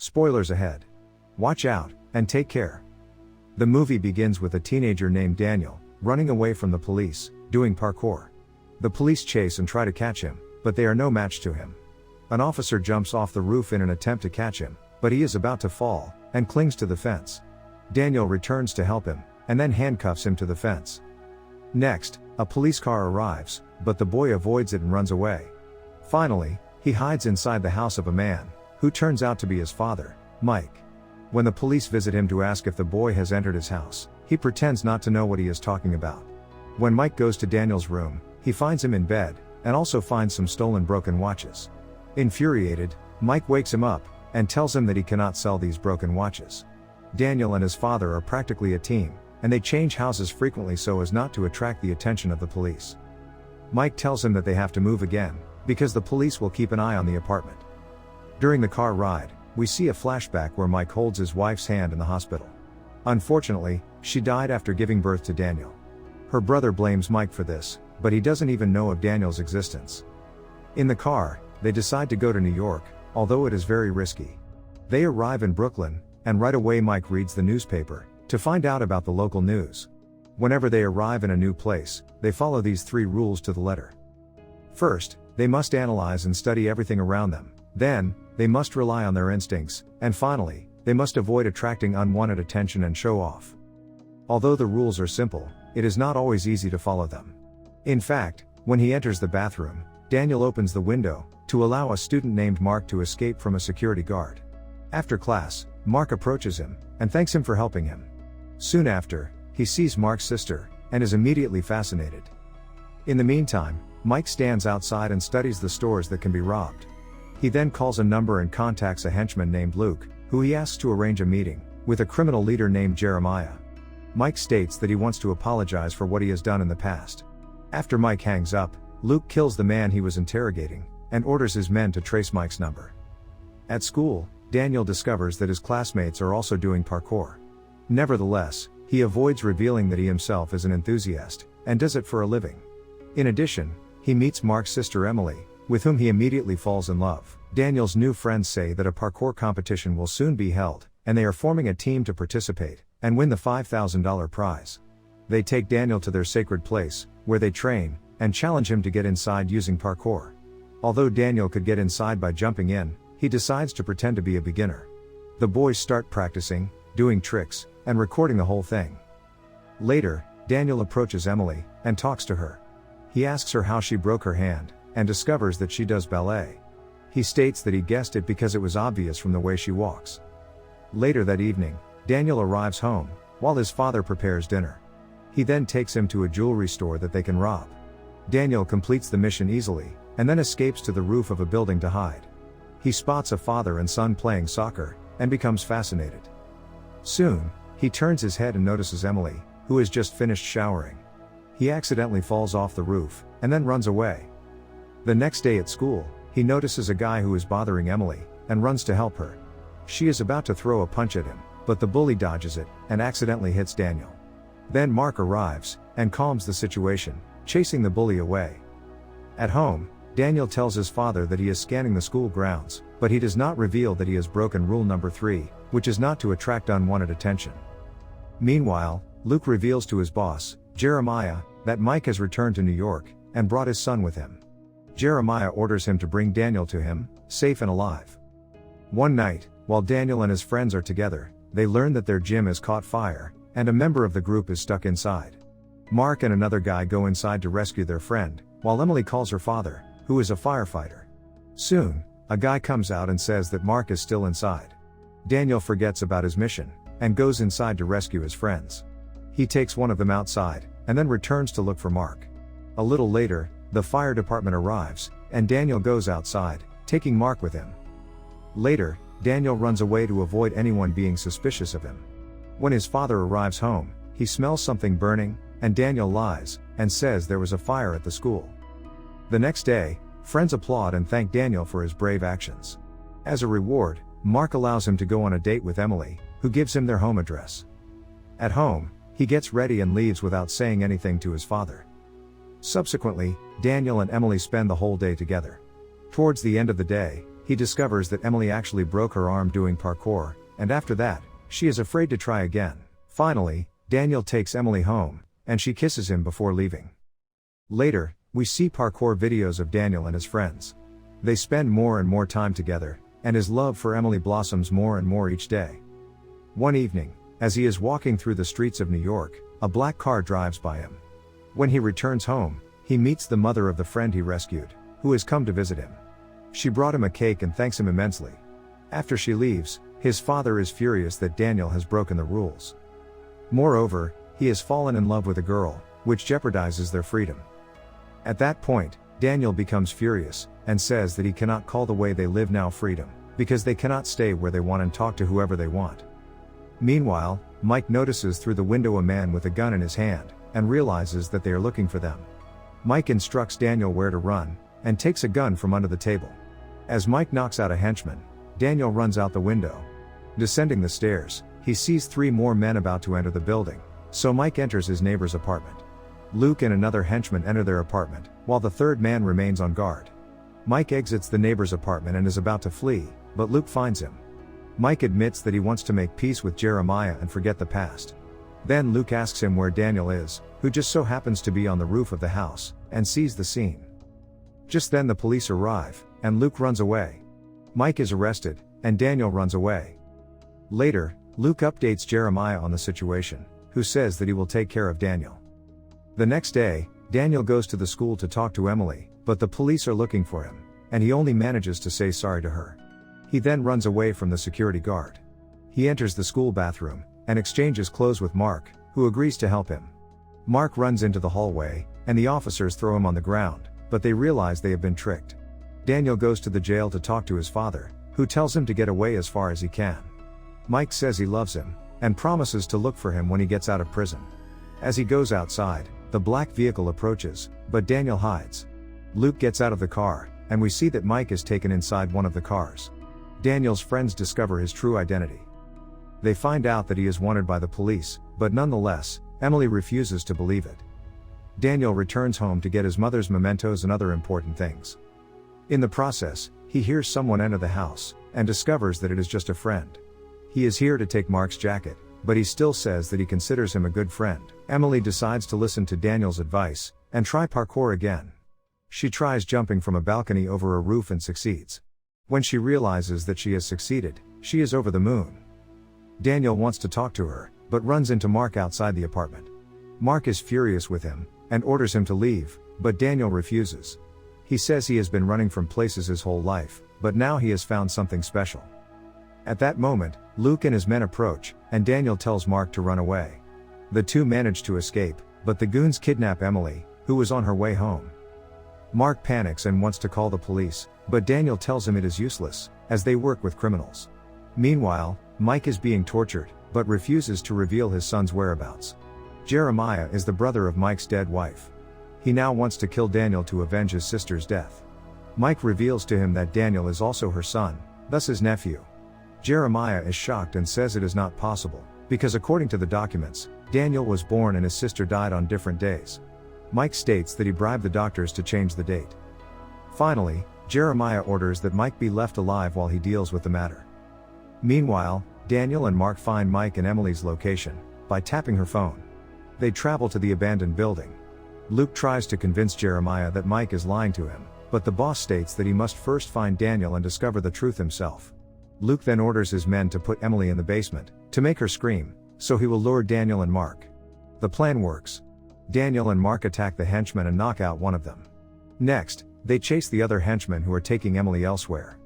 Spoilers ahead. Watch out, and take care. The movie begins with a teenager named Daniel, running away from the police, doing parkour. The police chase and try to catch him, but they are no match to him. An officer jumps off the roof in an attempt to catch him, but he is about to fall, and clings to the fence. Daniel returns to help him, and then handcuffs him to the fence. Next, a police car arrives, but the boy avoids it and runs away. Finally, he hides inside the house of a man, who turns out to be his father, Mike. When the police visit him to ask if the boy has entered his house, he pretends not to know what he is talking about. When Mike goes to Daniel's room, he finds him in bed, and also finds some stolen broken watches. Infuriated, Mike wakes him up, and tells him that he cannot sell these broken watches. Daniel and his father are practically a team, and they change houses frequently so as not to attract the attention of the police. Mike tells him that they have to move again, because the police will keep an eye on the apartment. During the car ride, we see a flashback where Mike holds his wife's hand in the hospital. Unfortunately, she died after giving birth to Daniel. Her brother blames Mike for this, but he doesn't even know of Daniel's existence. In the car, they decide to go to New York, although it is very risky. They arrive in Brooklyn, and right away Mike reads the newspaper, to find out about the local news. Whenever they arrive in a new place, they follow these 3 rules to the letter. First, they must analyze and study everything around them. Then, they must rely on their instincts, and finally, they must avoid attracting unwanted attention and show off. Although the rules are simple, it is not always easy to follow them. In fact, when he enters the bathroom, Daniel opens the window, to allow a student named Mark to escape from a security guard. After class, Mark approaches him, and thanks him for helping him. Soon after, he sees Mark's sister, and is immediately fascinated. In the meantime, Mike stands outside and studies the stores that can be robbed. He then calls a number and contacts a henchman named Luke, who he asks to arrange a meeting, with a criminal leader named Jeremiah. Mike states that he wants to apologize for what he has done in the past. After Mike hangs up, Luke kills the man he was interrogating, and orders his men to trace Mike's number. At school, Daniel discovers that his classmates are also doing parkour. Nevertheless, he avoids revealing that he himself is an enthusiast, and does it for a living. In addition, he meets Mark's sister Emily, with whom he immediately falls in love. Daniel's new friends say that a parkour competition will soon be held, and they are forming a team to participate, and win the $5,000 prize. They take Daniel to their sacred place, where they train, and challenge him to get inside using parkour. Although Daniel could get inside by jumping in, he decides to pretend to be a beginner. The boys start practicing, doing tricks, and recording the whole thing. Later, Daniel approaches Emily, and talks to her. He asks her how she broke her hand, and discovers that she does ballet. He states that he guessed it because it was obvious from the way she walks. Later that evening, Daniel arrives home, while his father prepares dinner. He then takes him to a jewelry store that they can rob. Daniel completes the mission easily, and then escapes to the roof of a building to hide. He spots a father and son playing soccer, and becomes fascinated. Soon, he turns his head and notices Emily, who has just finished showering. He accidentally falls off the roof, and then runs away. The next day at school, he notices a guy who is bothering Emily, and runs to help her. She is about to throw a punch at him, but the bully dodges it, and accidentally hits Daniel. Then Mark arrives, and calms the situation, chasing the bully away. At home, Daniel tells his father that he is scanning the school grounds, but he does not reveal that he has broken rule number 3, which is not to attract unwanted attention. Meanwhile, Luke reveals to his boss, Jeremiah, that Mike has returned to New York, and brought his son with him. Jeremiah orders him to bring Daniel to him, safe and alive. One night, while Daniel and his friends are together, they learn that their gym has caught fire, and a member of the group is stuck inside. Mark and another guy go inside to rescue their friend, while Emily calls her father, who is a firefighter. Soon, a guy comes out and says that Mark is still inside. Daniel forgets about his mission, and goes inside to rescue his friends. He takes one of them outside, and then returns to look for Mark. A little later, the fire department arrives, and Daniel goes outside, taking Mark with him. Later, Daniel runs away to avoid anyone being suspicious of him. When his father arrives home, he smells something burning, and Daniel lies, and says there was a fire at the school. The next day, friends applaud and thank Daniel for his brave actions. As a reward, Mark allows him to go on a date with Emily, who gives him their home address. At home, he gets ready and leaves without saying anything to his father. Subsequently, Daniel and Emily spend the whole day together. Towards the end of the day, he discovers that Emily actually broke her arm doing parkour, and after that, she is afraid to try again. Finally, Daniel takes Emily home, and she kisses him before leaving. Later, we see parkour videos of Daniel and his friends. They spend more and more time together, and his love for Emily blossoms more and more each day. One evening, as he is walking through the streets of New York, a black car drives by him. When he returns home, he meets the mother of the friend he rescued, who has come to visit him. She brought him a cake and thanks him immensely. After she leaves, his father is furious that Daniel has broken the rules. Moreover, he has fallen in love with a girl, which jeopardizes their freedom. At that point, Daniel becomes furious, and says that he cannot call the way they live now freedom, because they cannot stay where they want and talk to whoever they want. Meanwhile, Mike notices through the window a man with a gun in his hand, and realizes that they are looking for them. Mike instructs Daniel where to run, and takes a gun from under the table. As Mike knocks out a henchman, Daniel runs out the window. Descending the stairs, he sees 3 more men about to enter the building, so Mike enters his neighbor's apartment. Luke and another henchman enter their apartment, while the 3rd man remains on guard. Mike exits the neighbor's apartment and is about to flee, but Luke finds him. Mike admits that he wants to make peace with Jeremiah and forget the past. Then Luke asks him where Daniel is, who just so happens to be on the roof of the house, and sees the scene. Just then the police arrive, and Luke runs away. Mike is arrested, and Daniel runs away. Later, Luke updates Jeremiah on the situation, who says that he will take care of Daniel. The next day, Daniel goes to the school to talk to Emily, but the police are looking for him, and he only manages to say sorry to her. He then runs away from the security guard. He enters the school bathroom, and exchanges clothes with Mark, who agrees to help him. Mark runs into the hallway, and the officers throw him on the ground, but they realize they have been tricked. Daniel goes to the jail to talk to his father, who tells him to get away as far as he can. Mike says he loves him, and promises to look for him when he gets out of prison. As he goes outside, the black vehicle approaches, but Daniel hides. Luke gets out of the car, and we see that Mike is taken inside one of the cars. Daniel's friends discover his true identity. They find out that he is wanted by the police, but nonetheless, Emily refuses to believe it. Daniel returns home to get his mother's mementos and other important things. In the process, he hears someone enter the house, and discovers that it is just a friend. He is here to take Mark's jacket, but he still says that he considers him a good friend. Emily decides to listen to Daniel's advice, and try parkour again. She tries jumping from a balcony over a roof and succeeds. When she realizes that she has succeeded, she is over the moon. Daniel wants to talk to her, but runs into Mark outside the apartment. Mark is furious with him, and orders him to leave, but Daniel refuses. He says he has been running from places his whole life, but now he has found something special. At that moment, Luke and his men approach, and Daniel tells Mark to run away. The two manage to escape, but the goons kidnap Emily, who was on her way home. Mark panics and wants to call the police, but Daniel tells him it is useless, as they work with criminals. Meanwhile, Mike is being tortured, but refuses to reveal his son's whereabouts. Jeremiah is the brother of Mike's dead wife. He now wants to kill Daniel to avenge his sister's death. Mike reveals to him that Daniel is also her son, thus his nephew. Jeremiah is shocked and says it is not possible, because according to the documents, Daniel was born and his sister died on different days. Mike states that he bribed the doctors to change the date. Finally, Jeremiah orders that Mike be left alive while he deals with the matter. Meanwhile, Daniel and Mark find Mike and Emily's location, by tapping her phone. They travel to the abandoned building. Luke tries to convince Jeremiah that Mike is lying to him, but the boss states that he must first find Daniel and discover the truth himself. Luke then orders his men to put Emily in the basement, to make her scream, so he will lure Daniel and Mark. The plan works. Daniel and Mark attack the henchmen and knock out one of them. Next, they chase the other henchmen who are taking Emily elsewhere.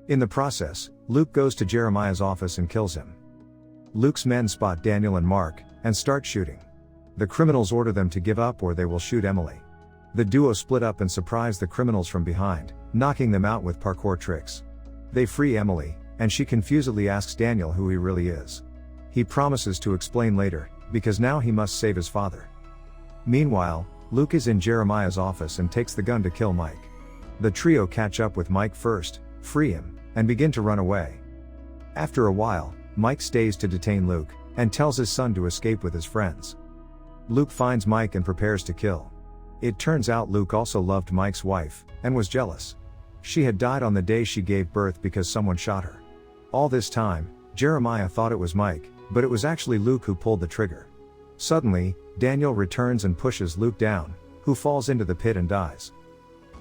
In the process, Luke goes to Jeremiah's office and kills him. Luke's men spot Daniel and Mark, and start shooting. The criminals order them to give up or they will shoot Emily. The duo split up and surprise the criminals from behind, knocking them out with parkour tricks. They free Emily, and she confusedly asks Daniel who he really is. He promises to explain later, because now he must save his father. Meanwhile, Luke is in Jeremiah's office and takes the gun to kill Mike. The trio catch up with Mike first, free him, and begin to run away. After a while, Mike stays to detain Luke, and tells his son to escape with his friends. Luke finds Mike and prepares to kill. It turns out Luke also loved Mike's wife, and was jealous. She had died on the day she gave birth because someone shot her. All this time, Jeremiah thought it was Mike, but it was actually Luke who pulled the trigger. Suddenly, Daniel returns and pushes Luke down, who falls into the pit and dies.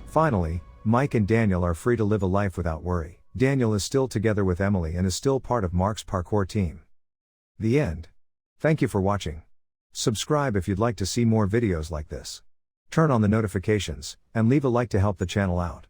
Finally, Mike and Daniel are free to live a life without worry. Daniel is still together with Emily and is still part of Mark's parkour team. The end. Thank you for watching. Subscribe if you'd like to see more videos like this. Turn on the notifications, and leave a like to help the channel out.